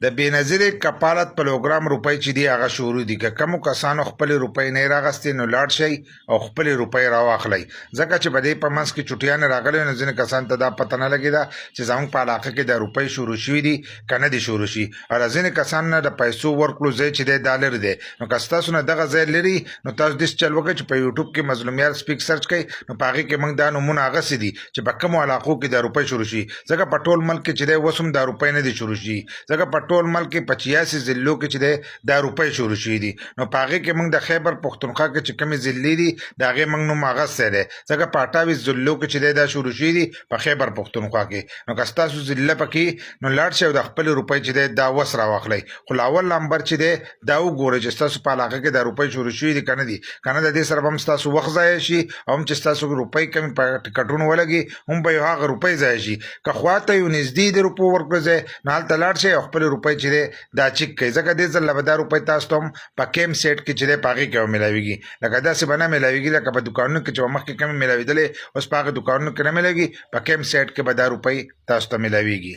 د بېنظیرې کفالت پروګرام روپۍ چې دي هغه شروع دي که کومو کسانو خپلې روپۍ نه راغستې نو لاړ شئ او خپلې روپۍ راواخلئ ځکه چې په دې په منځ کې چټیانې راغلې نو ځینې کسانو ته دا پته نه لګېده چې زموږ په علاقه کې د روپۍ شروع شوي دي که نه دي شروع شي او د ځینې کسانو نه د پیسو ورکړو ځای چې دی دا لرې دی نو که ستاسو نه دغه ځای لري نو تاسو داسې چل وکړئ چې په یوټیوب کې مظلومیار سپیک سرچ کړئ نو په هغې کې موږ دا نومونه هغسې دي چې په کومو علاقو کې د روپۍ شروع شي ځکه په ټول ملک کې چې دی اوس هم دا روپۍ نه دي شروع شي ځکه په ټول ملک کې په 86 ضلعو کې چې دی دا روپۍ شروع شوي دي نو په هغې کې موږ د خیبر پښتونخوا کې چې کومې ضلعې دي د هغې موږ نوم اخیستی دی ځکه په 28 ضلعو کې چې دی دا شروع شوي دي په خیبر پښتونخوا کې نو که ستاسو ضلع پکې نو لاړ شئ او د خپلې روپۍ چې دی دا وس راواخلئ خو اول نمبر چې دی دا وګورئ چې ستاسو په علاقه کې دا روپۍ شروع شوي دي که نه دي که نه د دې سره به هم ستاسو وخت ضایع شي او هم چې ستاسو روپۍ کمې په ټکټونو ولګي هم به یو هغه روپۍ ضایع شي که خواته یو نږدې د روپو ورکړو ځای نو هلته لاړ شئ او خپلې روپۍ چې دی دا چیک کړئ ځکه دې ځل به دا روپۍ تاسو ته هم په کیم سیټ کې چې دی په هغې کې به میلاویږي لکه داسې به نه میلاویږي لکه په دوکانونو کې چې به مخکې کمې میلاوېدلې اوس په هغه دوکانونو کې نه میلاویږي په کیم سیټ کې به دا روپۍ تاسو ته میلاویږي